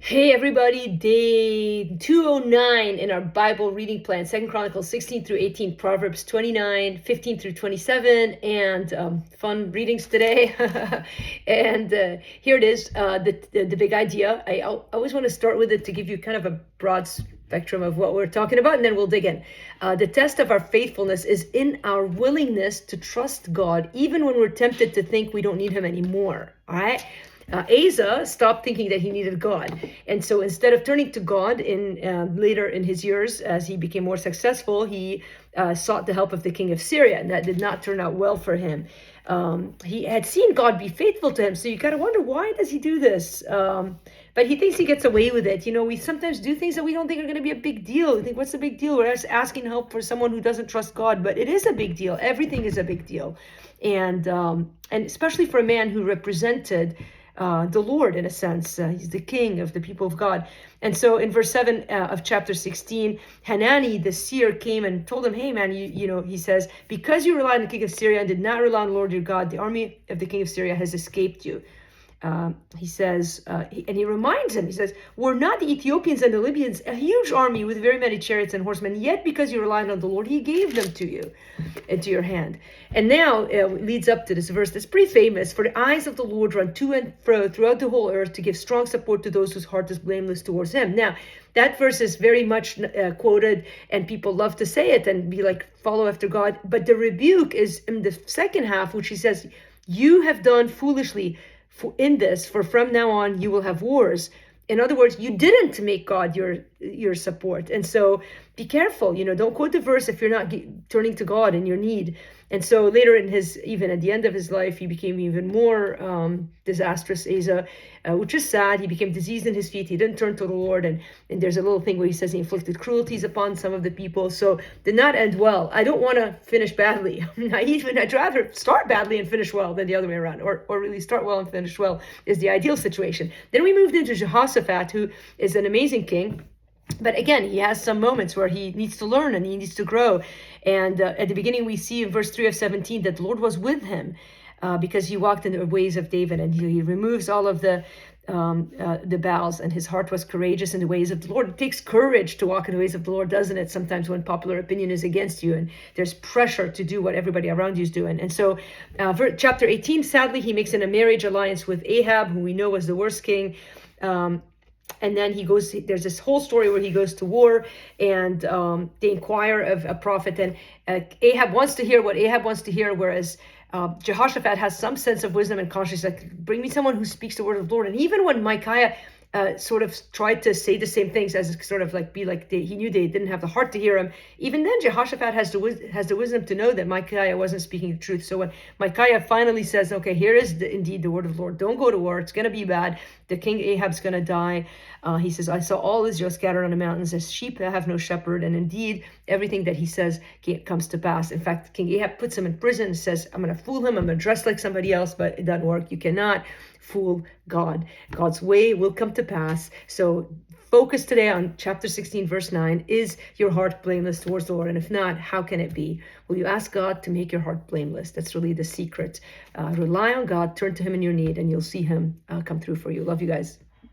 Hey everybody, day 209 in our Bible reading plan, 2 Chronicles 16 through 18, Proverbs 29, 15 through 27, and fun readings today. And here it is, the big idea. I always want to start with it to give you kind of a broad spectrum of what we're talking about, and then we'll dig in. The test of our faithfulness is in our willingness to trust God, even when we're tempted to think we don't need him anymore, all right? Asa stopped thinking that he needed God. And so instead of turning to God later in his years, as he became more successful, he sought the help of the king of Syria, and that did not turn out well for him. He had seen God be faithful to him, so you gotta wonder, why does he do this? But he thinks he gets away with it. You know, we sometimes do things that we don't think are going to be a big deal. We think, what's the big deal? We're just asking help for someone who doesn't trust God, but it is a big deal. Everything is a big deal, and especially for a man who represented the Lord, in a sense. He's the king of the people of God. And so in verse 7 of chapter 16, Hanani the seer came and told him, hey man, he says, because you relied on the king of Syria and did not rely on the Lord your God, the army of the king of Syria has escaped you. He says, and he reminds him, he says, were not the Ethiopians and the Libyans a huge army with very many chariots and horsemen? Yet because you relied on the Lord, he gave them to you, into your hand. And now it leads up to this verse that's pretty famous. For the eyes of the Lord run to and fro throughout the whole earth to give strong support to those whose heart is blameless towards him. Now, that verse is very much quoted, and people love to say it and be like, follow after God. But the rebuke is in the second half, which he says, you have done foolishly in this, for from now on you will have wars. In other words, you didn't make God your support. And so be careful, don't quote the verse if you're not turning to God in your need. And so later even at the end of his life, he became even more disastrous, Asa, which is sad. He became diseased in his feet. He didn't turn to the Lord. And there's a little thing where he says he inflicted cruelties upon some of the people. So did not end well. I don't want to finish badly. I'd rather start badly and finish well than the other way around, or really start well and finish well is the ideal situation. Then we moved into Jehoshaphat, who is an amazing king. But again, he has some moments where he needs to learn and he needs to grow. And at the beginning, we see in verse 3 of 17 that the Lord was with him because he walked in the ways of David, and he removes all of the Baals, and his heart was courageous in the ways of the Lord. It takes courage to walk in the ways of the Lord, doesn't it? Sometimes when popular opinion is against you and there's pressure to do what everybody around you is doing. And so chapter 18, sadly, he makes a marriage alliance with Ahab, who we know was the worst king. And then there's this whole story where he goes to war, and they inquire of a prophet, and Ahab wants to hear what Ahab wants to hear, whereas Jehoshaphat has some sense of wisdom and conscience, like, bring me someone who speaks the word of the Lord. And even when Micaiah sort of tried to say the same things, as sort of like be like he knew they didn't have the heart to hear him. Even then, Jehoshaphat has the wisdom to know that Micaiah wasn't speaking the truth. So when Micaiah finally says, "Okay, here is indeed the word of the Lord. Don't go to war. It's going to be bad. The king Ahab's going to die." He says, "I saw all Israel scattered on the mountains as sheep that have no shepherd." And indeed, everything that he says comes to pass. In fact, King Ahab puts him in prison and says, "I'm going to fool him. I'm going to dress like somebody else," but it doesn't work. You cannot fool God. God's way will come to pass. So focus today on chapter 16, verse 9. Is your heart blameless towards the Lord? And if not, how can it be? Will you ask God to make your heart blameless? That's really the secret. Rely on God, turn to him in your need, and you'll see him come through for you. Love you guys.